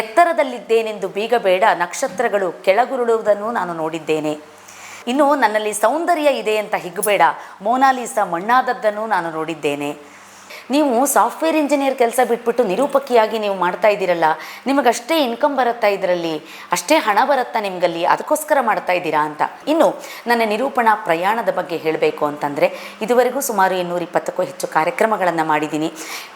ಎತ್ತರದಲ್ಲಿದ್ದೇನೆಂದು ಬೀಗಬೇಡ, ನಕ್ಷತ್ರಗಳು ಕೆಳಗುರುಳುವುದನ್ನು ನಾನು ನೋಡಿದ್ದೇನೆ. ಇನ್ನು ನನ್ನಲ್ಲಿ ಸೌಂದರ್ಯ ಇದೆ ಅಂತ ಹಿಗ್ಗಬೇಡ, ಮೋನಾಲಿಸಾ ಮಣ್ಣಾದದ್ದನ್ನು ನಾನು ನೋಡಿದ್ದೇನೆ. ನೀವು ಸಾಫ್ಟ್ವೇರ್ ಇಂಜಿನಿಯರ್ ಕೆಲಸ ಬಿಟ್ಬಿಟ್ಟು ನಿರೂಪಕಿಯಾಗಿ ನೀವು ಮಾಡ್ತಾ ಇದ್ದೀರಲ್ಲ, ನಿಮಗಷ್ಟೇ ಇನ್ಕಮ್ ಬರುತ್ತಾ, ಇದರಲ್ಲಿ ಅಷ್ಟೇ ಹಣ ಬರುತ್ತಾ ನಿಮಗಲ್ಲಿ, ಅದಕ್ಕೋಸ್ಕರ ಮಾಡ್ತಾ ಇದ್ದೀರಾ ಅಂತ. ಇನ್ನು ನನ್ನ ನಿರೂಪಣಾ ಪ್ರಯಾಣದ ಬಗ್ಗೆ ಹೇಳಬೇಕು ಅಂತಂದರೆ, ಇದುವರೆಗೂ ಸುಮಾರು 220ಕ್ಕೂ ಹೆಚ್ಚು ಕಾರ್ಯಕ್ರಮಗಳನ್ನು ಮಾಡಿದ್ದೀನಿ.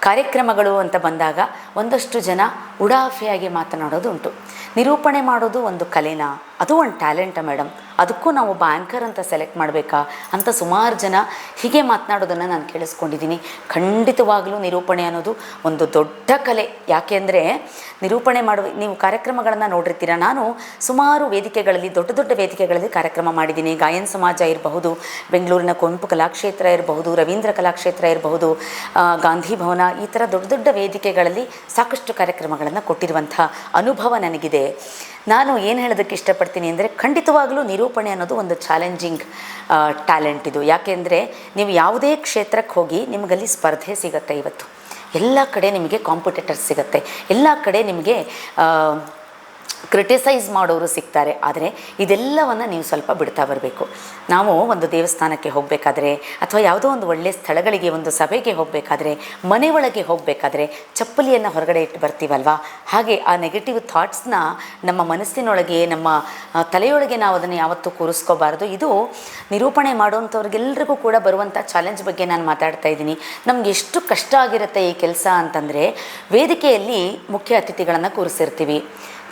ಕಾರ್ಯಕ್ರಮಗಳು ಅಂತ ಬಂದಾಗ ಒಂದಷ್ಟು ಜನ ಉಡಾಫೆಯಾಗಿ ಮಾತನಾಡೋದು ಉಂಟು. ನಿರೂಪಣೆ ಮಾಡೋದು ಒಂದು ಕಲೆನಾ, ಅದು ಒಂದು ಟ್ಯಾಲೆಂಟಾ ಮೇಡಮ್, ಅದಕ್ಕೂ ನಾವು ಒಬ್ಬ ಆ್ಯಂಕರ್ ಅಂತ ಸೆಲೆಕ್ಟ್ ಮಾಡಬೇಕಾ ಅಂತ ಸುಮಾರು ಜನ ಹೀಗೆ ಮಾತನಾಡೋದನ್ನು ನಾನು ಕೇಳಿಸ್ಕೊಂಡಿದ್ದೀನಿ. ಖಂಡಿತವಾಗಲೂ ನಿರೂಪಣೆ ಅನ್ನೋದು ಒಂದು ದೊಡ್ಡ ಕಲೆ. ಯಾಕೆ ಅಂದರೆ ನಿರೂಪಣೆ ನೀವು ಕಾರ್ಯಕ್ರಮಗಳನ್ನು ನೋಡಿರ್ತೀರ. ನಾನು ಸುಮಾರು ವೇದಿಕೆಗಳಲ್ಲಿ, ದೊಡ್ಡ ದೊಡ್ಡ ವೇದಿಕೆಗಳಲ್ಲಿ ಕಾರ್ಯಕ್ರಮ ಮಾಡಿದ್ದೀನಿ. ಗಾಯನ ಸಮಾಜ ಇರಬಹುದು, ಬೆಂಗಳೂರಿನ ಕುವೆಂಪು ಕಲಾಕ್ಷೇತ್ರ ಇರಬಹುದು, ರವೀಂದ್ರ ಕಲಾಕ್ಷೇತ್ರ ಇರಬಹುದು, ಗಾಂಧಿ ಭವನ, ಈ ಥರ ದೊಡ್ಡ ದೊಡ್ಡ ವೇದಿಕೆಗಳಲ್ಲಿ ಸಾಕಷ್ಟು ಕಾರ್ಯಕ್ರಮಗಳನ್ನು ಕೊಟ್ಟಿರುವಂಥ ಅನುಭವ ನನಗಿದೆ. ನಾನು ಏನು ಹೇಳೋದಕ್ಕೆ ಇಷ್ಟಪಡ್ತೀನಿ ಅಂದರೆ, ಖಂಡಿತವಾಗಲೂ ನಿರೂಪಣೆ ಅನ್ನೋದು ಒಂದು ಚಾಲೆಂಜಿಂಗ್ ಟ್ಯಾಲೆಂಟ್ ಇದು. ಯಾಕೆಂದರೆ ನೀವು ಯಾವುದೇ ಕ್ಷೇತ್ರಕ್ಕೆ ಹೋಗಿ ನಿಮಗಲ್ಲಿ ಸ್ಪರ್ಧೆ ಸಿಗುತ್ತೆ. ಇವತ್ತು ಎಲ್ಲ ಕಡೆ ನಿಮಗೆ ಕಾಂಪಿಟೇಟರ್ಸ್ ಸಿಗುತ್ತೆ, ಎಲ್ಲ ಕಡೆ ನಿಮಗೆ ಕ್ರಿಟಿಸೈಸ್ ಮಾಡೋರು ಸಿಗ್ತಾರೆ. ಆದರೆ ಇದೆಲ್ಲವನ್ನು ನೀವು ಸ್ವಲ್ಪ ಬಿಡ್ತಾ ಬರಬೇಕು. ನಾವು ಒಂದು ದೇವಸ್ಥಾನಕ್ಕೆ ಹೋಗಬೇಕಾದ್ರೆ, ಅಥವಾ ಯಾವುದೋ ಒಂದು ಒಳ್ಳೆಯ ಸ್ಥಳಗಳಿಗೆ, ಒಂದು ಸಭೆಗೆ ಹೋಗಬೇಕಾದ್ರೆ, ಮನೆ ಒಳಗೆ ಹೋಗಬೇಕಾದ್ರೆ ಚಪ್ಪಲಿಯನ್ನು ಹೊರಗಡೆ ಇಟ್ಟು ಬರ್ತೀವಲ್ವಾ, ಹಾಗೆ ಆ ನೆಗೆಟಿವ್ ಥಾಟ್ಸ್ನ ನಮ್ಮ ಮನಸ್ಸಿನೊಳಗೆ, ನಮ್ಮ ತಲೆಯೊಳಗೆ ನಾವು ಅದನ್ನು ಯಾವತ್ತೂ ಕೂರಿಸ್ಕೋಬಾರ್ದು. ಇದು ನಿರೂಪಣೆ ಮಾಡುವಂಥವ್ರಿಗೆಲ್ಲರಿಗೂ ಕೂಡ ಬರುವಂಥ ಚಾಲೆಂಜ್ ಬಗ್ಗೆ ನಾನು ಮಾತಾಡ್ತಾ ಇದ್ದೀನಿ. ನಮ್ಗೆ ಎಷ್ಟು ಕಷ್ಟ ಆಗಿರುತ್ತೆ ಈ ಕೆಲಸ ಅಂತಂದರೆ, ವೇದಿಕೆಯಲ್ಲಿ ಮುಖ್ಯ ಅತಿಥಿಗಳನ್ನು ಕೂರಿಸಿರ್ತೀವಿ.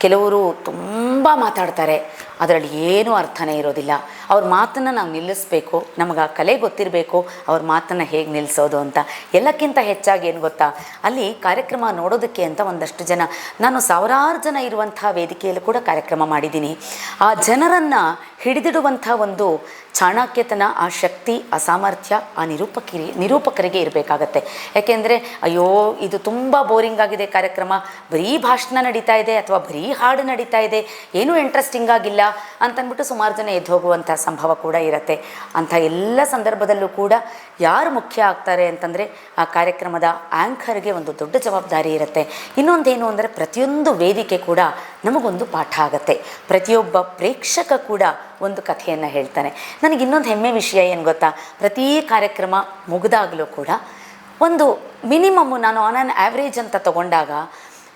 ಕೆಲವರು ತುಂಬ ಮಾತಾಡ್ತಾರೆ, ಅದರಲ್ಲಿ ಏನೂ ಅರ್ಥನೇ ಇರೋದಿಲ್ಲ. ಅವ್ರ ಮಾತನ್ನು ನಾವು ನಿಲ್ಲಿಸಬೇಕು, ನಮಗೆ ಆ ಕಲೆ ಗೊತ್ತಿರಬೇಕು, ಅವ್ರ ಮಾತನ್ನು ಹೇಗೆ ನಿಲ್ಲಿಸೋದು ಅಂತ. ಎಲ್ಲಕ್ಕಿಂತ ಹೆಚ್ಚಾಗಿ ಏನು ಗೊತ್ತಾ, ಅಲ್ಲಿ ಕಾರ್ಯಕ್ರಮ ನೋಡೋದಕ್ಕೆ ಅಂತ ಒಂದಷ್ಟು ಜನ, ನಾನು ಸಾವಿರಾರು ಜನ ಇರುವಂಥ ವೇದಿಕೆಯಲ್ಲೂ ಕೂಡ ಕಾರ್ಯಕ್ರಮ ಮಾಡಿದ್ದೀನಿ. ಆ ಜನರನ್ನು ಹಿಡಿದಿಡುವಂಥ ಒಂದು ಚಾಣಾಕ್ಯತನ, ಆ ಶಕ್ತಿ, ಆ ಸಾಮರ್ಥ್ಯ ಆ ನಿರೂಪಕರಿಗೆ ಇರಬೇಕಾಗತ್ತೆ. ಯಾಕೆಂದರೆ ಅಯ್ಯೋ ಇದು ತುಂಬ ಬೋರಿಂಗ್ ಆಗಿದೆ ಕಾರ್ಯಕ್ರಮ, ಬರೀ ಭಾಷಣ ನಡೀತಾ ಇದೆ ಅಥವಾ ಬರೀ ಹಾಡು ನಡೀತಾ ಇದೆ, ಏನೂ ಇಂಟ್ರೆಸ್ಟಿಂಗ್ ಆಗಿಲ್ಲ ಅಂತಂದ್ಬಿಟ್ಟು ಸುಮಾರು ಜನ ಎದ್ದು ಹೋಗುವಂಥ ಸಂಭವ ಕೂಡ ಇರುತ್ತೆ. ಅಂಥ ಎಲ್ಲ ಸಂದರ್ಭದಲ್ಲೂ ಕೂಡ ಯಾರು ಮುಖ್ಯ ಆಗ್ತಾರೆ ಅಂತಂದರೆ, ಆ ಕಾರ್ಯಕ್ರಮದ ಆ್ಯಂಕರ್ಗೆ ಒಂದು ದೊಡ್ಡ ಜವಾಬ್ದಾರಿ ಇರುತ್ತೆ. ಇನ್ನೊಂದೇನು ಅಂದರೆ, ಪ್ರತಿಯೊಂದು ವೇದಿಕೆ ಕೂಡ ನಮಗೊಂದು ಪಾಠ ಆಗುತ್ತೆ. ಪ್ರತಿಯೊಬ್ಬ ಪ್ರೇಕ್ಷಕ ಕೂಡ ಒಂದು ಕಥೆಯನ್ನು ಹೇಳ್ತಾನೆ. ನನಗೆ ಇನ್ನೊಂದು ಹೆಮ್ಮೆ ವಿಷಯ ಏನು ಗೊತ್ತಾ, ಪ್ರತಿ ಕಾರ್ಯಕ್ರಮ ಮುಗಿದಾಗಲೂ ಕೂಡ ಒಂದು ಮಿನಿಮಮ್ಮು, ನಾನು ಆನ್ ಆನ್ ಆ್ಯಾವ್ರೇಜ್ ಅಂತ ತಗೊಂಡಾಗ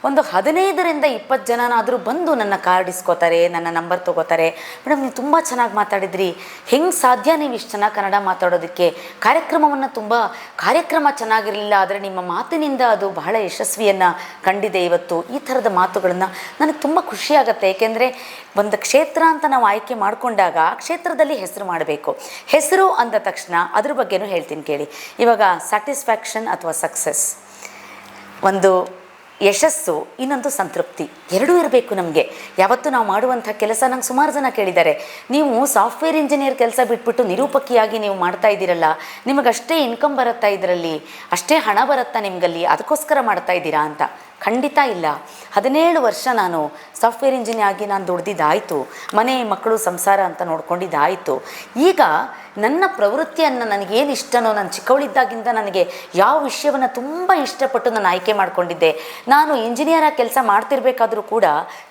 ಒಂದು 15ರಿಂದ 20 ಜನನಾದರೂ ಬಂದು ನನ್ನ ಕಾರ್ಡ್ ಇಸ್ಕೋತಾರೆ, ನನ್ನ ನಂಬರ್ ತೊಗೋತಾರೆ. ಮೇಡಮ್ ನೀವು ತುಂಬ ಚೆನ್ನಾಗಿ ಮಾತಾಡಿದ್ರಿ, ಹೆಂಗೆ ಸಾಧ್ಯ ನೀವು ಇಷ್ಟು ಚೆನ್ನಾಗಿ ಕನ್ನಡ ಮಾತಾಡೋದಕ್ಕೆ, ಕಾರ್ಯಕ್ರಮ ಚೆನ್ನಾಗಿರಲಿಲ್ಲ, ಆದರೆ ನಿಮ್ಮ ಮಾತಿನಿಂದ ಅದು ಬಹಳ ಯಶಸ್ವಿಯನ್ನು ಕಂಡಿದೆ ಇವತ್ತು. ಈ ಥರದ ಮಾತುಗಳನ್ನು ನನಗೆ ತುಂಬ ಖುಷಿಯಾಗತ್ತೆ. ಏಕೆಂದರೆ ಒಂದು ಕ್ಷೇತ್ರ ಅಂತ ನಾವು ಆಯ್ಕೆ ಮಾಡಿಕೊಂಡಾಗ ಆ ಕ್ಷೇತ್ರದಲ್ಲಿ ಹೆಸರು ಮಾಡಬೇಕು. ಹೆಸರು ಅಂದ ತಕ್ಷಣ ಅದ್ರ ಬಗ್ಗೆನೂ ಹೇಳ್ತೀನಿ ಕೇಳಿ. ಇವಾಗ ಸ್ಯಾಟಿಸ್ಫ್ಯಾಕ್ಷನ್ ಅಥವಾ ಸಕ್ಸಸ್, ಒಂದು ಯಶಸ್ಸು, ಇನ್ನೊಂದು ಸಂತೃಪ್ತಿ, ಎರಡೂ ಇರಬೇಕು ನಮಗೆ. ಯಾವತ್ತೂ ನಾವು ಮಾಡುವಂಥ ಕೆಲಸ, ನಂಗೆ ಸುಮಾರು ಜನ ಕೇಳಿದ್ದಾರೆ, ನೀವು ಸಾಫ್ಟ್ವೇರ್ ಇಂಜಿನಿಯರ್ ಕೆಲಸ ಬಿಟ್ಬಿಟ್ಟು ನಿರೂಪಕಿಯಾಗಿ ನೀವು ಮಾಡ್ತಾ ಇದ್ದೀರಲ್ಲ, ನಿಮಗಷ್ಟೇ ಇನ್ಕಮ್ ಬರುತ್ತಾ, ಇದರಲ್ಲಿ ಅಷ್ಟೇ ಹಣ ಬರುತ್ತಾ ನಿಮಗಲ್ಲಿ, ಅದಕ್ಕೋಸ್ಕರ ಮಾಡ್ತಾ ಇದ್ದೀರಾ ಅಂತ. ಖಂಡಿತ ಇಲ್ಲ. 17 ವರ್ಷ ನಾನು ಸಾಫ್ಟ್ವೇರ್ ಇಂಜಿನಿಯರ್ ಆಗಿ ನಾನು ದುಡ್ದಿದ್ದಾಯಿತು, ಮನೆ ಮಕ್ಕಳು ಸಂಸಾರ ಅಂತ ನೋಡ್ಕೊಂಡಿದ್ದಾಯಿತು. ಈಗ ನನ್ನ ಪ್ರವೃತ್ತಿಯನ್ನು, ನನಗೇನು ಇಷ್ಟನೋ, ನಾನು ಚಿಕ್ಕವಳಿದ್ದಾಗಿಂದ ನನಗೆ ಯಾವ ವಿಷಯವನ್ನು ತುಂಬ ಇಷ್ಟಪಟ್ಟು ನಾನು ಆಯ್ಕೆ ಮಾಡಿಕೊಂಡಿದ್ದೆ. ನಾನು ಇಂಜಿನಿಯರಾಗಿ ಕೆಲಸ ಮಾಡ್ತಿರ್ಬೇಕಾದ್ರೂ ಕೂಡ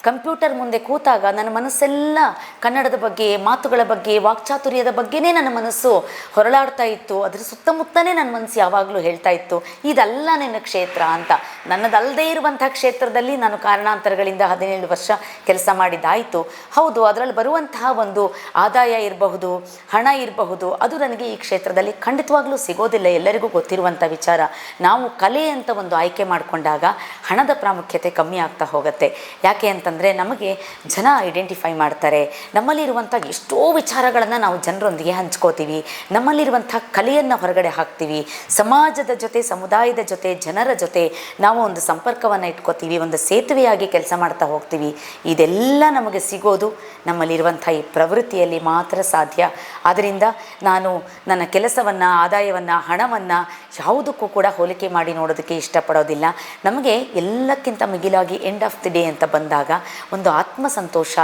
ಕಂಪ್ಯೂಟರ್ ಮುಂದೆ ಕೂತಾಗ ನನ್ನ ಮನಸ್ಸೆಲ್ಲ ಕನ್ನಡದ ಬಗ್ಗೆ, ಮಾತುಗಳ ಬಗ್ಗೆ, ವಾಕ್ಚಾತುರ್ಯದ ಬಗ್ಗೆನೇ ನನ್ನ ಮನಸ್ಸು ಹೊರಳಾಡ್ತಾ ಇತ್ತು. ಅದ್ರ ಸುತ್ತಮುತ್ತನೇ ನನ್ನ ಮನಸ್ಸು ಯಾವಾಗಲೂ ಹೇಳ್ತಾ ಇತ್ತು, ಇದಲ್ಲ ನಿನ್ನ ಕ್ಷೇತ್ರ ಅಂತ. ನನ್ನದಲ್ಲದೇ ಇರುವಂಥ ಕ್ಷೇತ್ರದಲ್ಲಿ ನಾನು ಕಾರಣಾಂತರಗಳಿಂದ 17 ವರ್ಷ ಕೆಲಸ ಮಾಡಿದ್ದಾಯಿತು. ಹೌದು, ಅದರಲ್ಲಿ ಬರುವಂತಹ ಒಂದು ಆದಾಯ ಇರಬಹುದು, ಹಣ ಇರಬಹುದು, ಅದು ನನಗೆ ಈ ಕ್ಷೇತ್ರದಲ್ಲಿ ಖಂಡಿತವಾಗ್ಲೂ ಸಿಗೋದಿಲ್ಲ. ಎಲ್ಲರಿಗೂ ಗೊತ್ತಿರುವಂಥ ವಿಚಾರ. ನಾವು ಕಲೆ ಅಂತ ಒಂದು ಆಯ್ಕೆ ಮಾಡಿಕೊಂಡಾಗ ಹಣದ ಪ್ರಾಮುಖ್ಯತೆ ಕಮ್ಮಿ ಆಗ್ತಾ ಹೋಗುತ್ತೆ. ಯಾಕೆ ಅಂತಂದರೆ, ನಮಗೆ ಜನ ಐಡೆಂಟಿಫೈ ಮಾಡ್ತಾರೆ. ನಮ್ಮಲ್ಲಿರುವಂಥ ಎಷ್ಟೋ ವಿಚಾರಗಳನ್ನು ನಾವು ಜನರೊಂದಿಗೆ ಹಂಚ್ಕೋತೀವಿ, ನಮ್ಮಲ್ಲಿರುವಂಥ ಕಲೆಯನ್ನು ಹೊರಗಡೆ ಹಾಕ್ತೀವಿ. ಸಮಾಜದ ಜೊತೆ, ಸಮುದಾಯದ ಜೊತೆ, ಜನರ ಜೊತೆ ನಾವು ಒಂದು ಸಂಪರ್ಕವನ್ನು ಇಟ್ಕೋತೀವಿ, ಒಂದು ಸೇತುವೆಯಾಗಿ ಕೆಲಸ ಮಾಡ್ತಾ ಹೋಗ್ತೀವಿ. ಇದೆಲ್ಲ ನಮಗೆ ಸಿಗೋದು ನಮ್ಮಲ್ಲಿರುವಂಥ ಈ ಪ್ರವೃತ್ತಿಯಲ್ಲಿ ಮಾತ್ರ ಸಾಧ್ಯ. ಆದ್ದರಿಂದ ನಾನು ನನ್ನ ಕೆಲಸವನ್ನು, ಆದಾಯವನ್ನು, ಹಣವನ್ನು ಯಾವುದಕ್ಕೂ ಕೂಡ ಹೋಲಿಕೆ ಮಾಡಿ ನೋಡೋದಕ್ಕೆ ಇಷ್ಟಪಡೋದಿಲ್ಲ. ನಮಗೆ ಎಲ್ಲಕ್ಕಿಂತ ಮಿಗಿಲಾಗಿ ಎಂಡ್ ಆಫ್ ದಿ ಡೇ ಅಂತ ಬಂದಾಗ ಒಂದು ಆತ್ಮಸಂತೋಷ,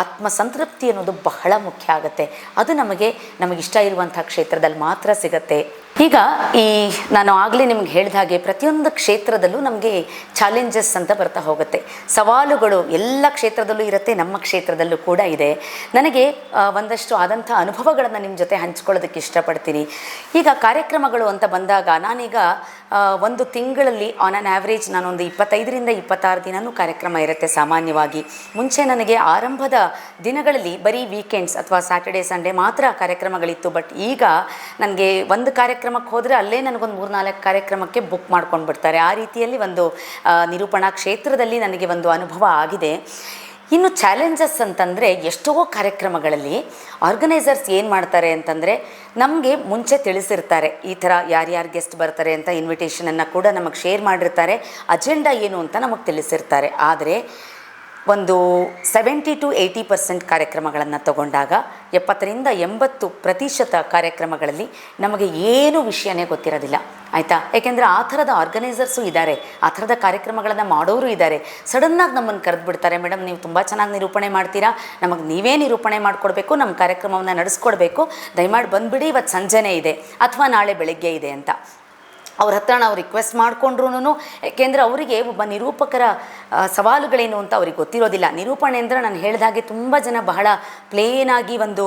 ಆತ್ಮಸಂತೃಪ್ತಿ ಅನ್ನೋದು ಬಹಳ ಮುಖ್ಯ ಆಗುತ್ತೆ. ಅದು ನಮಗಿಷ್ಟ ಇರುವಂಥ ಕ್ಷೇತ್ರದಲ್ಲಿ ಮಾತ್ರ ಸಿಗುತ್ತೆ. ಈಗ ನಾನು ಆಗಲೇ ನಿಮ್ಗೆ ಹೇಳಿದ ಹಾಗೆ ಪ್ರತಿಯೊಂದು ಕ್ಷೇತ್ರದಲ್ಲೂ ನಮಗೆ ಚಾಲೆಂಜಸ್ ಅಂತ ಬರ್ತಾ ಹೋಗುತ್ತೆ, ಸವಾಲುಗಳು ಎಲ್ಲ ಕ್ಷೇತ್ರದಲ್ಲೂ ಇರುತ್ತೆ, ನಮ್ಮ ಕ್ಷೇತ್ರದಲ್ಲೂ ಕೂಡ ಇದೆ. ನನಗೆ ಒಂದಷ್ಟು ಆದಂಥ ಅನುಭವಗಳನ್ನು ನಿಮ್ಮ ಜೊತೆ ಹಂಚ್ಕೊಳ್ಳೋದಕ್ಕೆ ಇಷ್ಟಪಡ್ತೀನಿ. ಈಗ ಕಾರ್ಯಕ್ರಮಗಳು ಅಂತ ಬಂದಾಗ ನಾನೀಗ ಒಂದು ತಿಂಗಳಲ್ಲಿ ಆನ್ ಆನ್ ಆ್ಯಾವ್ರೇಜ್ ನಾನೊಂದು 25ರಿಂದ 26 ದಿನವೂ ಕಾರ್ಯಕ್ರಮ ಇರುತ್ತೆ ಸಾಮಾನ್ಯವಾಗಿ. ಮುಂಚೆ ನನಗೆ ಆರಂಭದ ದಿನಗಳಲ್ಲಿ ಬರೀ ವೀಕೆಂಡ್ಸ್ ಅಥವಾ ಸ್ಯಾಟರ್ಡೇ ಸಂಡೇ ಮಾತ್ರ ಕಾರ್ಯಕ್ರಮಗಳಿತ್ತು. ಬಟ್ ಈಗ ನನಗೆ ಒಂದು ಕಾರ್ಯಕ್ರಮಕ್ಕೆ ಹೋದರೆ ಅಲ್ಲೇ ನನಗೊಂದು 3-4 ಕಾರ್ಯಕ್ರಮಕ್ಕೆ ಬುಕ್ ಮಾಡ್ಕೊಂಡು ಬಿಡ್ತಾರೆ. ಆ ರೀತಿಯಲ್ಲಿ ಒಂದು ನಿರೂಪಣಾ ಕ್ಷೇತ್ರದಲ್ಲಿ ನನಗೆ ಒಂದು ಅನುಭವ ಆಗಿದೆ. ಇನ್ನು ಚಾಲೆಂಜಸ್ ಅಂತಂದರೆ ಎಷ್ಟೋ ಕಾರ್ಯಕ್ರಮಗಳಲ್ಲಿ ಆರ್ಗನೈಸರ್ಸ್ ಏನು ಮಾಡ್ತಾರೆ ಅಂತಂದರೆ ನಮಗೆ ಮುಂಚೆ ತಿಳಿಸಿರ್ತಾರೆ ಈ ಥರ ಯಾರ್ಯಾರು ಗೆಸ್ಟ್ ಬರ್ತಾರೆ ಅಂತ, ಇನ್ವಿಟೇಷನನ್ನು ಕೂಡ ನಮಗೆ ಶೇರ್ ಮಾಡಿರ್ತಾರೆ, ಅಜೆಂಡಾ ಏನು ಅಂತ ನಮಗೆ ತಿಳಿಸಿರ್ತಾರೆ. ಆದರೆ ಒಂದು 70-80% ಕಾರ್ಯಕ್ರಮಗಳನ್ನು ತಗೊಂಡಾಗ 70-80% ಕಾರ್ಯಕ್ರಮಗಳಲ್ಲಿ ನಮಗೆ ಏನೂ ವಿಷಯನೇ ಗೊತ್ತಿರೋದಿಲ್ಲ, ಆಯಿತಾ? ಏಕೆಂದರೆ ಆ ಥರದ ಆರ್ಗನೈಸರ್ಸು ಇದ್ದಾರೆ, ಆ ಥರದ ಕಾರ್ಯಕ್ರಮಗಳನ್ನು ಮಾಡೋರು ಇದ್ದಾರೆ. ಸಡನ್ನಾಗಿ ನಮ್ಮನ್ನು ಕರೆದುಬಿಡ್ತಾರೆ, ಮೇಡಮ್ ನೀವು ತುಂಬ ಚೆನ್ನಾಗಿ ನಿರೂಪಣೆ ಮಾಡ್ತೀರಾ, ನಮಗೆ ನೀವೇ ನಿರೂಪಣೆ ಮಾಡಿಕೊಡ್ಬೇಕು, ನಮ್ಮ ಕಾರ್ಯಕ್ರಮವನ್ನು ನಡೆಸ್ಕೊಡ್ಬೇಕು, ದಯಮಾಡಿ ಬಂದುಬಿಡಿ, ಇವತ್ತು ಸಂಜೆನೇ ಇದೆ ಅಥವಾ ನಾಳೆ ಬೆಳಗ್ಗೆ ಇದೆ ಅಂತ ಅವ್ರ ಹತ್ರ ನಾವು ರಿಕ್ವೆಸ್ಟ್ ಮಾಡಿಕೊಂಡ್ರೂ, ಏಕೆಂದರೆ ಅವರಿಗೆ ಒಬ್ಬ ನಿರೂಪಕರ ಸವಾಲುಗಳೇನು ಅಂತ ಅವ್ರಿಗೆ ಗೊತ್ತಿರೋದಿಲ್ಲ. ನಿರೂಪಣೆ ಅಂದರೆ ನಾನು ಹೇಳಿದಾಗೆ ತುಂಬ ಜನ ಬಹಳ ಪ್ಲೇನಾಗಿ ಒಂದು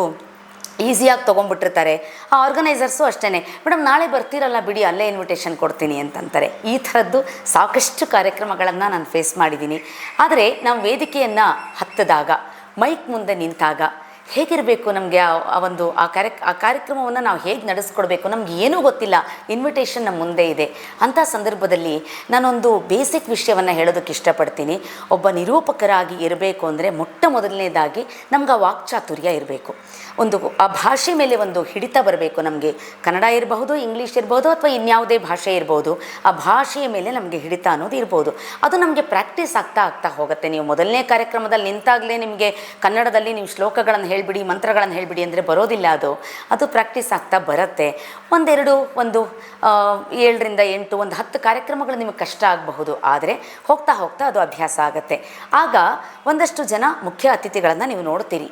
ಈಸಿಯಾಗಿ ತೊಗೊಂಡ್ಬಿಟ್ಟಿರ್ತಾರೆ. ಆ ಆರ್ಗನೈಸರ್ಸು ಅಷ್ಟೇ, ಮೇಡಮ್ ನಾಳೆ ಬರ್ತೀರಲ್ಲ ಬಿಡಿ, ಅಲ್ಲೇ ಇನ್ವಿಟೇಷನ್ ಕೊಡ್ತೀನಿ ಅಂತಂತಾರೆ. ಈ ಥರದ್ದು ಸಾಕಷ್ಟು ಕಾರ್ಯಕ್ರಮಗಳನ್ನು ನಾನು ಫೇಸ್ ಮಾಡಿದ್ದೀನಿ. ಆದರೆ ನಾವು ವೇದಿಕೆಯನ್ನು ಹತ್ತಿದಾಗ, ಮೈಕ್ ಮುಂದೆ ನಿಂತಾಗ ಹೇಗಿರಬೇಕು, ನಮಗೆ ಆ ಕಾರ್ಯಕ್ರಮವನ್ನು ನಾವು ಹೇಗೆ ನಡೆಸ್ಕೊಡ್ಬೇಕು, ನಮ್ಗೆ ಏನೂ ಗೊತ್ತಿಲ್ಲ, ಇನ್ವಿಟೇಷನ್ ನಮ್ಮ ಮುಂದೆ ಇದೆ. ಅಂಥ ಸಂದರ್ಭದಲ್ಲಿ ನಾನೊಂದು ಬೇಸಿಕ್ ವಿಷಯವನ್ನು ಹೇಳೋದಕ್ಕೆ ಇಷ್ಟಪಡ್ತೀನಿ. ಒಬ್ಬ ನಿರೂಪಕರಾಗಿ ಇರಬೇಕು ಅಂದರೆ ಮೊದಲನೇದಾಗಿ ನಮ್ಗೆ ಆ ವಾಕ್ಚಾತುರ್ಯ ಇರಬೇಕು, ಆ ಭಾಷೆ ಮೇಲೆ ಒಂದು ಹಿಡಿತ ಬರಬೇಕು. ನಮಗೆ ಕನ್ನಡ ಇರಬಹುದು, ಇಂಗ್ಲೀಷ್ ಇರ್ಬೋದು, ಅಥವಾ ಇನ್ಯಾವುದೇ ಭಾಷೆ ಇರ್ಬೋದು, ಆ ಭಾಷೆಯ ಮೇಲೆ ನಮಗೆ ಹಿಡಿತ ಅನ್ನೋದು ಇರ್ಬೋದು. ಅದು ನಮಗೆ ಪ್ರಾಕ್ಟೀಸ್ ಆಗ್ತಾ ಹೋಗುತ್ತೆ. ನೀವು ಮೊದಲನೇ ಕಾರ್ಯಕ್ರಮದಲ್ಲಿ ನಿಂತಾಗಲೇ ನಿಮಗೆ ಕನ್ನಡದಲ್ಲಿ ನೀವು ಶ್ಲೋಕಗಳನ್ನು ಹೇಳಿಬಿಡಿ, ಮಂತ್ರಗಳನ್ನು ಹೇಳಿಬಿಡಿ ಅಂದರೆ ಬರೋದಿಲ್ಲ. ಅದು ಪ್ರಾಕ್ಟೀಸ್ ಆಗ್ತಾ ಬರುತ್ತೆ. ಒಂದು 7ರಿಂದ 8 ಒಂದು 10 ಕಾರ್ಯಕ್ರಮಗಳು ನಿಮಗೆ ಕಷ್ಟ ಆಗಬಹುದು, ಆದರೆ ಹೋಗ್ತಾ ಅದು ಅಭ್ಯಾಸ ಆಗುತ್ತೆ. ಆಗ ಒಂದಷ್ಟು ಜನ ಮುಖ್ಯ ಅತಿಥಿಗಳನ್ನು ನೀವು ನೋಡ್ತೀರಿ,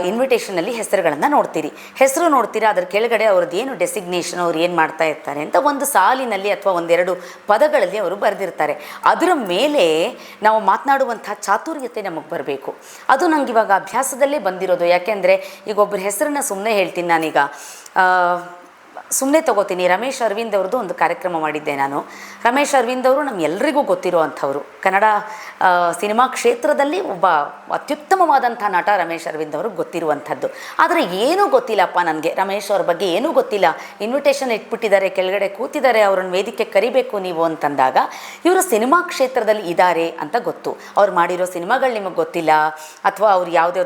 ಇನ್ವಿಟೇಷನಲ್ಲಿ ಹೆಸರುಗಳನ್ನು ನೋಡ್ತೀರಾ, ಅದರ ಕೆಳಗಡೆ ಅವ್ರದ್ದು ಏನು ಡೆಸಿಗ್ನೇಷನ್, ಅವ್ರು ಏನು ಮಾಡ್ತಾ ಇರ್ತಾರೆ ಅಂತ ಒಂದು ಸಾಲಿನಲ್ಲಿ ಅಥವಾ 1-2 ಪದಗಳಲ್ಲಿ ಅವರು ಬರೆದಿರ್ತಾರೆ. ಅದರ ಮೇಲೆ ನಾವು ಮಾತನಾಡುವಂಥ ಚಾತುರ್ಯತೆ ನಮಗೆ ಬರಬೇಕು. ಅದು ನಂಗೆ ಇವಾಗ ಅಭ್ಯಾಸದಲ್ಲೇ ಬಂದಿರೋದು. ಯಾಕೆಂದರೆ ಈಗ ಒಬ್ಬರ ಹೆಸರನ್ನು ಸುಮ್ಮನೆ ಹೇಳ್ತೀನಿ, ನಾನೀಗ ಸುಮ್ಮನೆ ತಗೋತೀನಿ. ರಮೇಶ್ ಅರವಿಂದ್ ಅವ್ರದ್ದು ಒಂದು ಕಾರ್ಯಕ್ರಮ ಮಾಡಿದ್ದೆ ನಾನು. ರಮೇಶ್ ಅರವಿಂದ್ ಅವರು ನಮ್ಮೆಲ್ಲರಿಗೂ ಗೊತ್ತಿರೋ ಅಂಥವ್ರು, ಕನ್ನಡ ಸಿನಿಮಾ ಕ್ಷೇತ್ರದಲ್ಲಿ ಒಬ್ಬ ಅತ್ಯುತ್ತಮವಾದಂಥ ನಟ ರಮೇಶ್ ಅರವಿಂದ್ ಅವ್ರಿಗೆ ಗೊತ್ತಿರುವಂಥದ್ದು. ಆದರೆ ಏನೂ ಗೊತ್ತಿಲ್ಲಪ್ಪ ನನಗೆ, ರಮೇಶ್ ಅವ್ರ ಬಗ್ಗೆ ಏನೂ ಗೊತ್ತಿಲ್ಲ. ಇನ್ವಿಟೇಷನ್ ಇಟ್ಬಿಟ್ಟಿದ್ದಾರೆ, ಕೆಳಗಡೆ ಕೂತಿದ್ದಾರೆ, ಅವ್ರನ್ನ ವೇದಿಕೆ ಕರಿಬೇಕು ನೀವು ಅಂತಂದಾಗ ಇವರು ಸಿನಿಮಾ ಕ್ಷೇತ್ರದಲ್ಲಿ ಇದ್ದಾರೆ ಅಂತ ಗೊತ್ತು, ಅವ್ರು ಮಾಡಿರೋ ಸಿನಿಮಾಗಳು ನಿಮಗೆ ಗೊತ್ತಿಲ್ಲ, ಅಥವಾ ಅವ್ರು ಯಾವುದೇ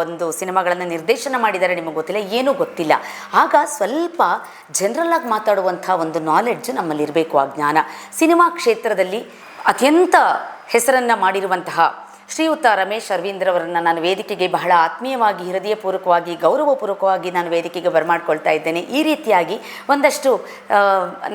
ಒಂದು ಸಿನಿಮಾಗಳನ್ನು ನಿರ್ದೇಶನ ಮಾಡಿದ್ದಾರೆ ನಿಮಗೆ ಗೊತ್ತಿಲ್ಲ, ಏನೂ ಗೊತ್ತಿಲ್ಲ. ಆಗ ಸ್ವಲ್ಪ ಜನರಲ್ಲಾಗಿ ಮಾತಾಡುವಂಥ ಒಂದು ನಾಲೆಡ್ಜ್ ನಮ್ಮಲ್ಲಿರಬೇಕು, ಆ ಜ್ಞಾನ. ಸಿನಿಮಾ ಕ್ಷೇತ್ರದಲ್ಲಿ ಅತ್ಯಂತ ಹೆಸರನ್ನು ಮಾಡಿರುವಂತಹ ಶ್ರೀಯುತ ರಮೇಶ್ ಅರವಿಂದ್ರವರನ್ನು ನಾನು ವೇದಿಕೆಗೆ ಬಹಳ ಆತ್ಮೀಯವಾಗಿ, ಹೃದಯಪೂರ್ವಕವಾಗಿ, ಗೌರವಪೂರ್ವಕವಾಗಿ ನಾನು ವೇದಿಕೆಗೆ ಬರಮಾಡ್ಕೊಳ್ತಾ ಇದ್ದೇನೆ. ಈ ರೀತಿಯಾಗಿ ಒಂದಷ್ಟು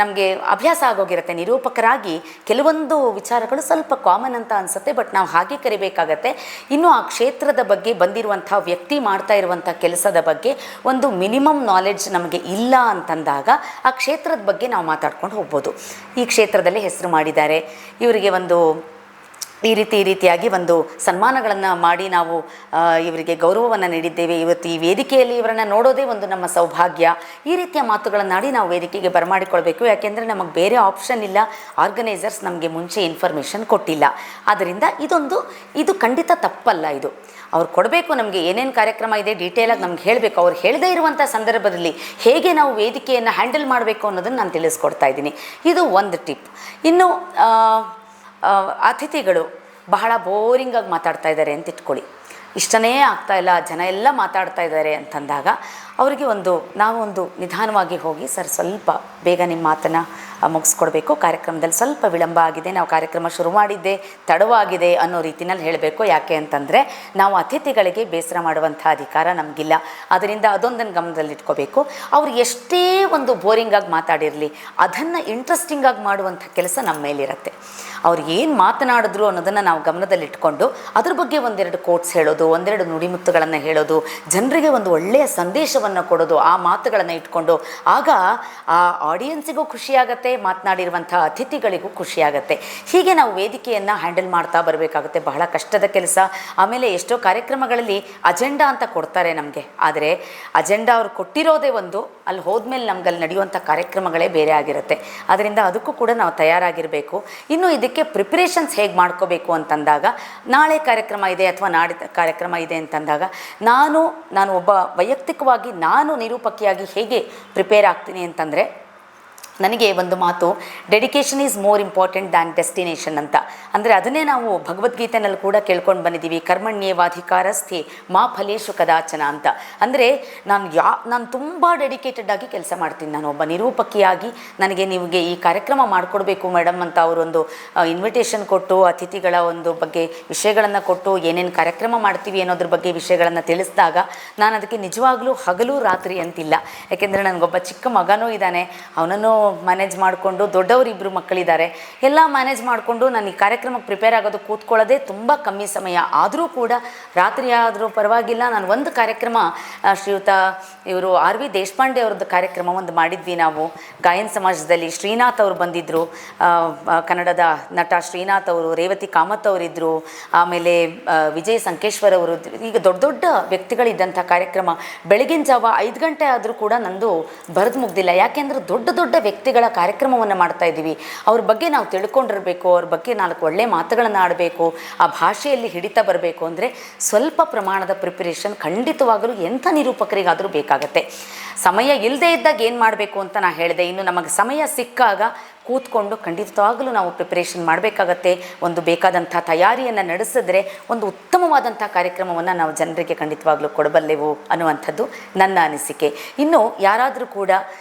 ನಮಗೆ ಅಭ್ಯಾಸ ಆಗೋಗಿರುತ್ತೆ. ನಿರೂಪಕರಾಗಿ ಕೆಲವೊಂದು ವಿಚಾರಗಳು ಸ್ವಲ್ಪ ಕಾಮನ್ ಅಂತ ಅನಿಸುತ್ತೆ, ಬಟ್ ನಾವು ಹಾಗೆ ಕರಿಬೇಕಾಗತ್ತೆ. ಇನ್ನು ಆ ಕ್ಷೇತ್ರದ ಬಗ್ಗೆ, ಬಂದಿರುವಂಥ ವ್ಯಕ್ತಿ ಮಾಡ್ತಾ ಇರುವಂಥ ಕೆಲಸದ ಬಗ್ಗೆ ಒಂದು ಮಿನಿಮಮ್ ನಾಲೆಡ್ಜ್ ನಮಗೆ ಇಲ್ಲ ಅಂತಂದಾಗ ಆ ಕ್ಷೇತ್ರದ ಬಗ್ಗೆ ನಾವು ಮಾತಾಡ್ಕೊಂಡು ಹೋಗ್ಬೋದು. ಈ ಕ್ಷೇತ್ರದಲ್ಲಿ ಹೆಸರು ಮಾಡಿದ್ದಾರೆ, ಇವರಿಗೆ ಒಂದು ಈ ರೀತಿಯಾಗಿ ಒಂದು ಸನ್ಮಾನಗಳನ್ನು ಮಾಡಿ ನಾವು ಇವರಿಗೆ ಗೌರವವನ್ನು ನೀಡಿದ್ದೇವೆ, ಇವತ್ತು ಈ ವೇದಿಕೆಯಲ್ಲಿ ಇವರನ್ನು ನೋಡೋದೇ ಒಂದು ನಮ್ಮ ಸೌಭಾಗ್ಯ. ಈ ರೀತಿಯ ಮಾತುಗಳನ್ನಾಡಿ ನಾವು ವೇದಿಕೆಗೆ ಬರಮಾಡಿಕೊಳ್ಬೇಕು. ಯಾಕೆಂದರೆ ನಮಗೆ ಬೇರೆ ಆಪ್ಷನ್ ಇಲ್ಲ, ಆರ್ಗನೈಸರ್ಸ್ ನಮಗೆ ಮುಂಚೆ ಇನ್ಫಾರ್ಮೇಷನ್ ಕೊಟ್ಟಿಲ್ಲ. ಆದ್ದರಿಂದ ಇದು ಖಂಡಿತ ತಪ್ಪಲ್ಲ. ಇದು ಅವ್ರು ಕೊಡಬೇಕು, ನಮಗೆ ಏನೇನು ಕಾರ್ಯಕ್ರಮ ಇದೆ ಡೀಟೇಲಾಗಿ ನಮ್ಗೆ ಹೇಳಬೇಕು. ಅವ್ರು ಹೇಳದೇ ಇರುವಂಥ ಸಂದರ್ಭದಲ್ಲಿ ಹೇಗೆ ನಾವು ವೇದಿಕೆಯನ್ನು ಹ್ಯಾಂಡಲ್ ಮಾಡಬೇಕು ಅನ್ನೋದನ್ನು ನಾನು ತಿಳಿಸ್ಕೊಡ್ತಾ ಇದ್ದೀನಿ. ಇದು ಒಂದು ಟಿಪ್. ಇನ್ನು ಅತಿಥಿಗಳು ಬಹಳ ಬೋರಿಂಗಾಗಿ ಮಾತಾಡ್ತಾ ಇದ್ದಾರೆ ಅಂತ ಇಟ್ಕೊಳ್ಳಿ, ಇಷ್ಟನೇ ಆಗ್ತಾಯಿಲ್ಲ, ಜನ ಎಲ್ಲ ಮಾತಾಡ್ತಾ ಇದ್ದಾರೆ ಅಂತಂದಾಗ ಅವರಿಗೆ ನಾವು ನಿಧಾನವಾಗಿ ಹೋಗಿ, ಸರ್ ಸ್ವಲ್ಪ ಬೇಗ ನಿಮ್ಮ ಮಾತನ್ನು ಮುಗಿಸ್ಕೊಡ್ಬೇಕು, ಕಾರ್ಯಕ್ರಮದಲ್ಲಿ ಸ್ವಲ್ಪ ವಿಳಂಬ ಆಗಿದೆ, ನಾವು ಕಾರ್ಯಕ್ರಮ ಶುರು ಮಾಡಿದ್ದೆ ತಡವಾಗಿದೆ ಅನ್ನೋ ರೀತಿಯಲ್ಲಿ ಹೇಳಬೇಕು. ಯಾಕೆ ಅಂತಂದರೆ ನಾವು ಅತಿಥಿಗಳಿಗೆ ಬೇಸರ ಮಾಡುವಂಥ ಅಧಿಕಾರ ನಮಗಿಲ್ಲ. ಅದರಿಂದ ಅದೊಂದನ್ನು ಗಮನದಲ್ಲಿಟ್ಕೋಬೇಕು. ಅವ್ರು ಎಷ್ಟೇ ಒಂದು ಬೋರಿಂಗಾಗಿ ಮಾತಾಡಿರಲಿ, ಅದನ್ನು ಇಂಟ್ರೆಸ್ಟಿಂಗಾಗಿ ಮಾಡುವಂಥ ಕೆಲಸ ನಮ್ಮ ಮೇಲಿರುತ್ತೆ. ಅವ್ರು ಏನು ಮಾತನಾಡಿದ್ರು ಅನ್ನೋದನ್ನು ನಾವು ಗಮನದಲ್ಲಿಟ್ಕೊಂಡು ಅದ್ರ ಬಗ್ಗೆ 1-2 ಕೋಟ್ಸ್ ಹೇಳೋದು, 1-2 ನುಡಿಮುತ್ತುಗಳನ್ನು ಹೇಳೋದು, ಜನರಿಗೆ ಒಂದು ಒಳ್ಳೆಯ ಸಂದೇಶವನ್ನು ಸಂದೇಶವನ್ನು ಕೊಡೋದು, ಆ ಮಾತುಗಳನ್ನು ಇಟ್ಕೊಂಡು, ಆಗ ಆ ಆಡಿಯನ್ಸಿಗೂ ಖುಷಿಯಾಗತ್ತೆ, ಮಾತನಾಡಿರುವಂಥ ಅತಿಥಿಗಳಿಗೂ ಖುಷಿಯಾಗತ್ತೆ. ಹೀಗೆ ನಾವು ವೇದಿಕೆಯನ್ನು ಹ್ಯಾಂಡಲ್ ಮಾಡ್ತಾ ಬರಬೇಕಾಗುತ್ತೆ. ಬಹಳ ಕಷ್ಟದ ಕೆಲಸ. ಆಮೇಲೆ ಎಷ್ಟೋ ಕಾರ್ಯಕ್ರಮಗಳಲ್ಲಿ ಅಜೆಂಡಾ ಅಂತ ಕೊಡ್ತಾರೆ ನಮಗೆ, ಆದರೆ ಅಜೆಂಡಾ ಅವ್ರು ಕೊಟ್ಟಿರೋದೇ ಒಂದು, ಅಲ್ಲಿ ಹೋದ್ಮೇಲೆ ನಮ್ಗೆ ಅಲ್ಲಿ ನಡೆಯುವಂಥ ಕಾರ್ಯಕ್ರಮಗಳೇ ಬೇರೆ ಆಗಿರುತ್ತೆ. ಅದರಿಂದ ಅದಕ್ಕೂ ಕೂಡ ನಾವು ತಯಾರಾಗಿರಬೇಕು. ಇನ್ನು ಇದಕ್ಕೆ ಪ್ರಿಪ್ರೇಷನ್ಸ್ ಹೇಗೆ ಮಾಡ್ಕೋಬೇಕು ಅಂತಂದಾಗ, ನಾಳೆ ಕಾರ್ಯಕ್ರಮ ಇದೆ ಅಥವಾ ನಾಡಿದ ಕಾರ್ಯಕ್ರಮ ಇದೆ ಅಂತಂದಾಗ ನಾನು ಒಬ್ಬ ವೈಯಕ್ತಿಕವಾಗಿ ನಾನು ನಿರೂಪಕಿಯಾಗಿ ಹೇಗೆ ಪ್ರಿಪೇರ್ ಆಗ್ತೀನಿ ಅಂತಂದರೆ, ನನಗೆ ಒಂದು ಮಾತು, dedication is more important than destination ಅಂತ. ಅಂದರೆ ಅದನ್ನೇ ನಾವು ಭಗವದ್ಗೀತೆನಲ್ಲಿ ಕೂಡ ಕೇಳ್ಕೊಂಡು ಬಂದಿದ್ದೀವಿ, ಕರ್ಮಣ್ಯೇವಾಧಿಕಾರಸ್ಥೆ ಮಾ ಫಲೇಶು ಕದಾಚನ ಅಂತ. ಅಂದರೆ ನಾನು ತುಂಬ ಡೆಡಿಕೇಟೆಡ್ ಆಗಿ ಕೆಲಸ ಮಾಡ್ತೀನಿ. ನಾನು ಒಬ್ಬ ನಿರೂಪಕಿಯಾಗಿ ನಿಮಗೆ ಈ ಕಾರ್ಯಕ್ರಮ ಮಾಡಿಕೊಡ್ಬೇಕು ಮೇಡಮ್ ಅಂತ ಅವರೊಂದು ಇನ್ವಿಟೇಷನ್ ಕೊಟ್ಟು, ಅತಿಥಿಗಳ ಒಂದು ಬಗ್ಗೆ ವಿಷಯಗಳನ್ನು ಕೊಟ್ಟು, ಏನೇನು ಕಾರ್ಯಕ್ರಮ ಮಾಡ್ತೀವಿ ಅನ್ನೋದ್ರ ಬಗ್ಗೆ ವಿಷಯಗಳನ್ನು ತಿಳಿಸಿದಾಗ ನಾನು ಅದಕ್ಕೆ ನಿಜವಾಗ್ಲೂ ಹಗಲು ರಾತ್ರಿ ಅಂತಿಲ್ಲ. ಯಾಕೆಂದರೆ ನನಗೊಬ್ಬ ಚಿಕ್ಕ ಮಗನೂ ಇದ್ದಾನೆ, ಅವನನ್ನು ಮ್ಯಾನೇಜ್ ಮಾಡಿಕೊಂಡು, ದೊಡ್ಡವರಿಬ್ಬರು ಮಕ್ಕಳಿದ್ದಾರೆ, ಎಲ್ಲ ಮ್ಯಾನೇಜ್ ಮಾಡಿಕೊಂಡು ನಾನು ಈ ಕಾರ್ಯಕ್ರಮಕ್ಕೆ ಪ್ರಿಪೇರ್ ಆಗೋದು ಕೂತ್ಕೊಳ್ಳೋದೇ ತುಂಬ ಕಮ್ಮಿ ಸಮಯ. ಆದರೂ ಕೂಡ ರಾತ್ರಿ ಆದರೂ ಪರವಾಗಿಲ್ಲ, ನಾನು ಒಂದು ಕಾರ್ಯಕ್ರಮ ಶ್ರೀಯುತ ಇವರು ಆರ್ ವಿ ದೇಶಪಾಂಡೆ ಅವ್ರದ್ದು ಕಾರ್ಯಕ್ರಮ ಒಂದು ಮಾಡಿದ್ವಿ ನಾವು ಗಾಯನ ಸಮಾಜದಲ್ಲಿ. ಶ್ರೀನಾಥ್ ಅವರು ಬಂದಿದ್ದರು, ಕನ್ನಡದ ನಟ ಶ್ರೀನಾಥ್ ಅವರು, ರೇವತಿ ಕಾಮತ್ ಅವರಿದ್ದರು, ಆಮೇಲೆ ವಿಜಯ್ ಸಂಕೇಶ್ವರ್ ಅವರು, ಈಗ ದೊಡ್ಡ ದೊಡ್ಡ ವ್ಯಕ್ತಿಗಳಿದ್ದಂಥ ಕಾರ್ಯಕ್ರಮ. ಬೆಳಗಿನ ಜಾವ 5 ಗಂಟೆ ಆದರೂ ಕೂಡ ನಂದು ಬರೆದು ಮುಗ್ದಿಲ್ಲ. ಯಾಕೆಂದರೆ ದೊಡ್ಡ ದೊಡ್ಡ ವ್ಯಕ್ತಿಗಳ ಕಾರ್ಯಕ್ರಮವನ್ನು ಮಾಡ್ತಾ ಇದ್ದೀವಿ, ಅವ್ರ ಬಗ್ಗೆ ನಾವು ತಿಳ್ಕೊಂಡಿರಬೇಕು, ಅವ್ರ ಬಗ್ಗೆ 4 ಒಳ್ಳೆ ಮಾತುಗಳನ್ನು ಆಡಬೇಕು, ಆ ಭಾಷೆಯಲ್ಲಿ ಹಿಡಿತಾ ಬರಬೇಕು ಅಂದರೆ ಸ್ವಲ್ಪ ಪ್ರಮಾಣದ ಪ್ರಿಪರೇಷನ್ ಖಂಡಿತವಾಗಲೂ ಎಂಥ ನಿರೂಪಕರಿಗಾದರೂ ಬೇಕಾಗತ್ತೆ. ಸಮಯ ಇಲ್ಲದೇ ಇದ್ದಾಗ ಏನು ಮಾಡಬೇಕು ಅಂತ ನಾನು ಹೇಳಿದೆ. ಇನ್ನು ನಮಗೆ ಸಮಯ ಸಿಕ್ಕಾಗ ಕೂತ್ಕೊಂಡು ಖಂಡಿತವಾಗಲೂ ನಾವು ಪ್ರಿಪರೇಷನ್ ಮಾಡಬೇಕಾಗತ್ತೆ. ಒಂದು ಬೇಕಾದಂಥ ತಯಾರಿಯನ್ನು ನಡೆಸಿದ್ರೆ ಒಂದು ಉತ್ತಮವಾದಂಥ ಕಾರ್ಯಕ್ರಮವನ್ನು ನಾವು ಜನರಿಗೆ ಖಂಡಿತವಾಗಲೂ ಕೊಡಬಲ್ಲೆವು ಅನ್ನುವಂಥದ್ದು ನನ್ನ ಅನಿಸಿಕೆ. ಇನ್ನು ಯಾರಾದರೂ ಕೂಡ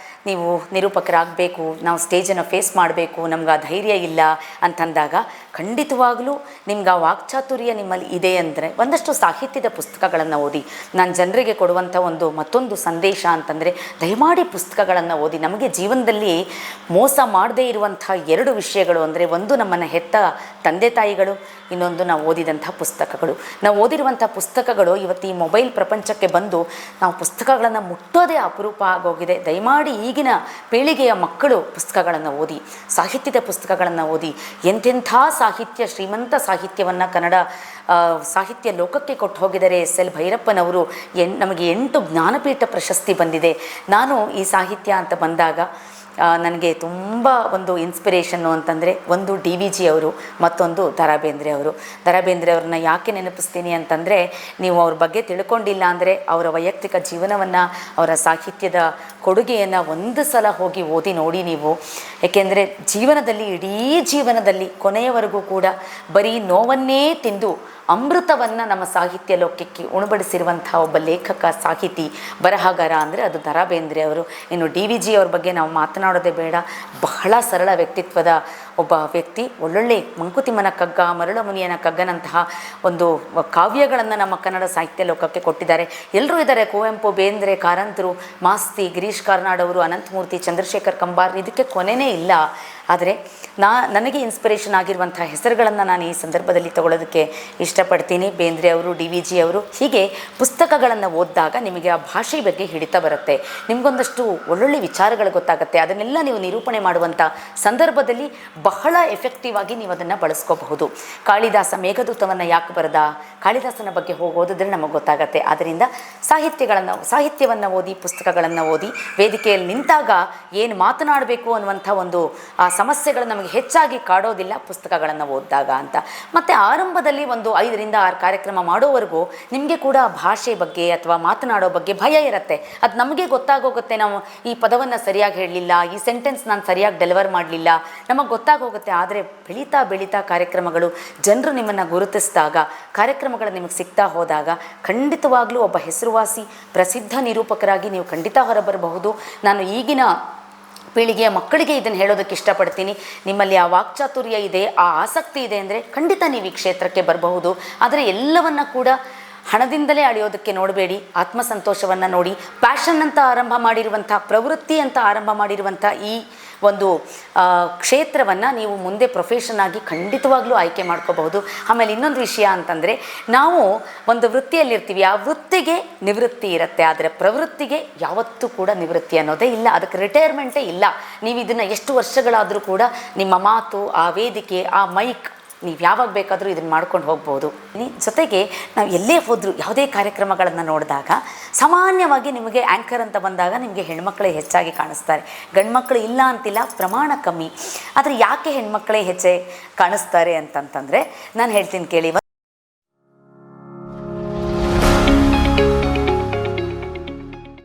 ನೀವು ನಿರೂಪಕರಾಗಬೇಕು, ನಾವು ಸ್ಟೇಜನ್ನು ಫೇಸ್ ಮಾಡಬೇಕು, ನಮ್ಗೆ ಆ ಧೈರ್ಯ ಇಲ್ಲ ಅಂತಂದಾಗ ಖಂಡಿತವಾಗಲೂ ನಿಮ್ಗೆ ಆ ವಾಕ್ಚಾತುರ್ಯ ನಿಮ್ಮಲ್ಲಿ ಇದೆ ಅಂದರೆ ಒಂದಷ್ಟು ಸಾಹಿತ್ಯದ ಪುಸ್ತಕಗಳನ್ನು ಓದಿ. ನಾನು ಜನರಿಗೆ ಕೊಡುವಂಥ ಮತ್ತೊಂದು ಸಂದೇಶ ಅಂತಂದರೆ, ದಯಮಾಡಿ ಪುಸ್ತಕಗಳನ್ನು ಓದಿ. ನಮಗೆ ಜೀವನದಲ್ಲಿ ಮೋಸ ಮಾಡದೇ ಇರುವಂಥ 2 ವಿಷಯಗಳು ಅಂದರೆ, ಒಂದು ನಮ್ಮನ್ನು ಹೆತ್ತ ತಂದೆ ತಾಯಿಗಳು, ಇನ್ನೊಂದು ನಾವು ಓದಿದಂಥ ಪುಸ್ತಕಗಳು. ನಾವು ಓದಿರುವಂಥ ಪುಸ್ತಕಗಳು ಇವತ್ತು ಈ ಮೊಬೈಲ್ ಪ್ರಪಂಚಕ್ಕೆ ಬಂದು ನಾವು ಪುಸ್ತಕಗಳನ್ನು ಮುಟ್ಟೋದೇ ಅಪರೂಪ ಆಗೋಗಿದೆ. ದಯಮಾಡಿ ಈಗಿನ ಪೀಳಿಗೆಯ ಮಕ್ಕಳು ಪುಸ್ತಕಗಳನ್ನು ಓದಿ, ಸಾಹಿತ್ಯದ ಪುಸ್ತಕಗಳನ್ನು ಓದಿ. ಎಂತೆಂಥ ಸಾಹಿತ್ಯ, ಶ್ರೀಮಂತ ಸಾಹಿತ್ಯವನ್ನು ಕನ್ನಡ ಸಾಹಿತ್ಯ ಲೋಕಕ್ಕೆ ಕೊಟ್ಟು ಹೋಗಿದ್ದಾರೆ SL ಭೈರಪ್ಪನವರು. ನಮಗೆ 8 ಜ್ಞಾನಪೀಠ ಪ್ರಶಸ್ತಿ ಬಂದಿದೆ. ನಾನು ಈ ಸಾಹಿತ್ಯ ಅಂತ ಬಂದಾಗ ನನಗೆ ತುಂಬ ಒಂದು ಇನ್ಸ್ಪಿರೇಷನ್ನು ಅಂತಂದರೆ, ಒಂದು DVG ಅವರು, ಮತ್ತೊಂದು ದ ರಾ ಬೇಂದ್ರೆ ಅವರು. ದ ರಾ ಬೇಂದ್ರೆ ಅವ್ರನ್ನ ಯಾಕೆ ನೆನಪಿಸ್ತೀನಿ ಅಂತಂದರೆ, ನೀವು ಅವ್ರ ಬಗ್ಗೆ ತಿಳ್ಕೊಂಡಿಲ್ಲ ಅಂದರೆ ಅವರ ವೈಯಕ್ತಿಕ ಜೀವನವನ್ನು, ಅವರ ಸಾಹಿತ್ಯದ ಕೊಡುಗೆಯನ್ನು ಒಂದು ಸಲ ಹೋಗಿ ಓದಿ ನೋಡಿ ನೀವು. ಏಕೆಂದರೆ ಇಡೀ ಜೀವನದಲ್ಲಿ ಕೊನೆಯವರೆಗೂ ಕೂಡ ಬರೀ ನೋವನ್ನೇ ತಿಂದು ಅಮೃತವನ್ನು ನಮ್ಮ ಸಾಹಿತ್ಯ ಲೋಕಕ್ಕೆ ಉಣಬಡಿಸಿರುವಂಥ ಒಬ್ಬ ಲೇಖಕ, ಸಾಹಿತಿ, ಬರಹಗಾರ ಅಂದರೆ ಅದು ದ ರಾ ಬೇಂದ್ರೆ ಅವರು. ಇನ್ನು DVG ಅವ್ರ ಬಗ್ಗೆ ನಾವು ಮಾತನಾಡೋದೇ ಬೇಡ. ಬಹಳ ಸರಳ ವ್ಯಕ್ತಿತ್ವದ ಒಬ್ಬ ವ್ಯಕ್ತಿ. ಒಳ್ಳೊಳ್ಳೆ ಮಂಕುತಿಮ್ಮನ ಕಗ್ಗ, ಮರಳ ಮುನಿಯನ ಕಗ್ಗನಂತಹ ಒಂದು ಕಾವ್ಯಗಳನ್ನು ನಮ್ಮ ಕನ್ನಡ ಸಾಹಿತ್ಯ ಲೋಕಕ್ಕೆ ಕೊಟ್ಟಿದ್ದಾರೆ. ಎಲ್ಲರೂ ಇದ್ದಾರೆ, ಕುವೆಂಪು, ಬೇಂದ್ರೆ, ಕಾರಂತರು, ಮಾಸ್ತಿ, ಗಿರೀಶ್ ಕಾರ್ನಾಡ್ ಅವರು, ಅನಂತಮೂರ್ತಿ, ಚಂದ್ರಶೇಖರ್ ಕಂಬಾರ್, ಇದಕ್ಕೆ ಕೊನೆಯೇ ಇಲ್ಲ. ಆದರೆ ನನಗೆ ಇನ್ಸ್ಪಿರೇಷನ್ ಆಗಿರುವಂಥ ಹೆಸರುಗಳನ್ನು ನಾನು ಈ ಸಂದರ್ಭದಲ್ಲಿ ತಗೊಳ್ಳೋದಕ್ಕೆ ಇಷ್ಟಪಡ್ತೀನಿ. ಬೇಂದ್ರೆ ಅವರು, DVG ಅವರು. ಹೀಗೆ ಪುಸ್ತಕಗಳನ್ನು ಓದಿದಾಗ ನಿಮಗೆ ಆ ಭಾಷೆ ಬಗ್ಗೆ ಹಿಡಿತಾ ಬರುತ್ತೆ, ನಿಮಗೊಂದಷ್ಟು ಒಳ್ಳೊಳ್ಳೆ ವಿಚಾರಗಳು ಗೊತ್ತಾಗುತ್ತೆ. ಅದನ್ನೆಲ್ಲ ನೀವು ನಿರೂಪಣೆ ಮಾಡುವಂಥ ಸಂದರ್ಭದಲ್ಲಿ ಬಹಳ ಎಫೆಕ್ಟಿವ್ ಆಗಿ ನೀವು ಅದನ್ನು ಬಳಸ್ಕೋಬಹುದು. ಕಾಳಿದಾಸ ಮೇಘದೂತವನ್ನು ಯಾಕೆ ಬರೆದ, ಕಾಳಿದಾಸನ ಬಗ್ಗೆ ಓದಿದ್ರೆ ನಮಗೆ ಗೊತ್ತಾಗತ್ತೆ. ಆದ್ದರಿಂದ ಸಾಹಿತ್ಯವನ್ನು ಓದಿ, ಪುಸ್ತಕಗಳನ್ನು ಓದಿ, ವೇದಿಕೆಯಲ್ಲಿ ನಿಂತಾಗ ಏನು ಮಾತನಾಡಬೇಕು ಅನ್ನುವಂಥ ಆ ಸಮಸ್ಯೆಗಳು ನಮಗೆ ಹೆಚ್ಚಾಗಿ ಕಾಡೋದಿಲ್ಲ ಪುಸ್ತಕಗಳನ್ನು ಓದಿದಾಗ ಅಂತ. ಮತ್ತು ಆರಂಭದಲ್ಲಿ ಒಂದು 5 ರಿಂದ 6 ಕಾರ್ಯಕ್ರಮ ಮಾಡೋವರೆಗೂ ನಿಮಗೆ ಕೂಡ ಭಾಷೆ ಬಗ್ಗೆ ಅಥವಾ ಮಾತನಾಡೋ ಬಗ್ಗೆ ಭಯ ಇರುತ್ತೆ. ಅದು ನಮಗೆ ಗೊತ್ತಾಗೋಗುತ್ತೆ, ನಾವು ಈ ಪದವನ್ನು ಸರಿಯಾಗಿ ಹೇಳಲಿಲ್ಲ, ಈ ಸೆಂಟೆನ್ಸ್ ನಾನು ಸರಿಯಾಗಿ ಡೆಲಿವರ್ ಮಾಡಲಿಲ್ಲ, ನಮಗೆ ಗೊತ್ತಾಗೋಗುತ್ತೆ. ಆದರೆ ಬೆಳೀತಾ ಕಾರ್ಯಕ್ರಮಗಳು, ಜನರು ನಿಮ್ಮನ್ನು ಗುರುತಿಸಿದಾಗ, ಕಾರ್ಯಕ್ರಮಗಳು ನಿಮಗೆ ಸಿಗ್ತಾ ಹೋದಾಗ ಖಂಡಿತವಾಗ್ಲೂ ಒಬ್ಬ ಹೆಸರುವಾಸಿ ಪ್ರಸಿದ್ಧ ನಿರೂಪಕರಾಗಿ ನೀವು ಖಂಡಿತ ಹೊರಬರಬಹುದು. ನಾನು ಈಗಿನ ಪೀಳಿಗೆಯ ಮಕ್ಕಳಿಗೆ ಇದನ್ನು ಹೇಳೋದಕ್ಕೆ ಇಷ್ಟಪಡ್ತೀನಿ. ನಿಮ್ಮಲ್ಲಿ ಆ ವಾಕ್ಚಾತುರ್ಯ ಇದೆ, ಆ ಆಸಕ್ತಿ ಇದೆ ಅಂದರೆ ಖಂಡಿತ ನೀವು ಈ ಕ್ಷೇತ್ರಕ್ಕೆ ಬರಬಹುದು. ಆದರೆ ಎಲ್ಲವನ್ನ ಕೂಡ ಹಣದಿಂದಲೇ ಅಳೆಯೋದಕ್ಕೆ ನೋಡಬೇಡಿ. ಆತ್ಮಸಂತೋಷವನ್ನು ನೋಡಿ. ಪ್ಯಾಷನ್ ಅಂತ ಆರಂಭ ಮಾಡಿರುವಂಥ, ಪ್ರವೃತ್ತಿ ಅಂತ ಆರಂಭ ಮಾಡಿರುವಂಥ ಈ ಒಂದು ಕ್ಷೇತ್ರವನ್ನು ನೀವು ಮುಂದೆ ಪ್ರೊಫೆಷನ್ ಆಗಿ ಖಂಡಿತವಾಗ್ಲೂ ಆಯ್ಕೆ ಮಾಡ್ಕೋಬಹುದು. ಆಮೇಲೆ ಇನ್ನೊಂದು ವಿಷಯ ಅಂತಂದರೆ, ನಾವು ಒಂದು ವೃತ್ತಿಯಲ್ಲಿರ್ತೀವಿ, ಆ ವೃತ್ತಿಗೆ ನಿವೃತ್ತಿ ಇರುತ್ತೆ, ಆದರೆ ಪ್ರವೃತ್ತಿಗೆ ಯಾವತ್ತೂ ಕೂಡ ನಿವೃತ್ತಿ ಅನ್ನೋದೇ ಇಲ್ಲ, ಅದಕ್ಕೆ ರಿಟೈರ್ಮೆಂಟೇ ಇಲ್ಲ. ನೀವು ಇದನ್ನು ಎಷ್ಟು ವರ್ಷಗಳಾದರೂ ಕೂಡ ನಿಮ್ಮ ಮಾತು, ಆ ವೇದಿಕೆ, ಆ ಮೈಕ್, ನೀವು ಯಾವಾಗ ಬೇಕಾದರೂ ಇದನ್ನು ಮಾಡ್ಕೊಂಡು ಹೋಗ್ಬೋದು. ಜೊತೆಗೆ ನಾವು ಎಲ್ಲೇ ಹೋದರೂ ಯಾವುದೇ ಕಾರ್ಯಕ್ರಮಗಳನ್ನು ನೋಡಿದಾಗ ಸಾಮಾನ್ಯವಾಗಿ ನಿಮಗೆ ಆ್ಯಂಕರ್ ಅಂತ ಬಂದಾಗ ನಿಮಗೆ ಹೆಣ್ಮಕ್ಳೇ ಹೆಚ್ಚಾಗಿ ಕಾಣಿಸ್ತಾರೆ. ಗಂಡು ಮಕ್ಕಳು ಇಲ್ಲ ಅಂತಿಲ್ಲ, ಪ್ರಮಾಣ ಕಮ್ಮಿ. ಆದರೆ ಯಾಕೆ ಹೆಣ್ಮಕ್ಳೇ ಹೆಚ್ಚೆ ಕಾಣಿಸ್ತಾರೆ ಅಂತಂತಂದರೆ ನಾನು ಹೇಳ್ತೀನಿ ಕೇಳಿ.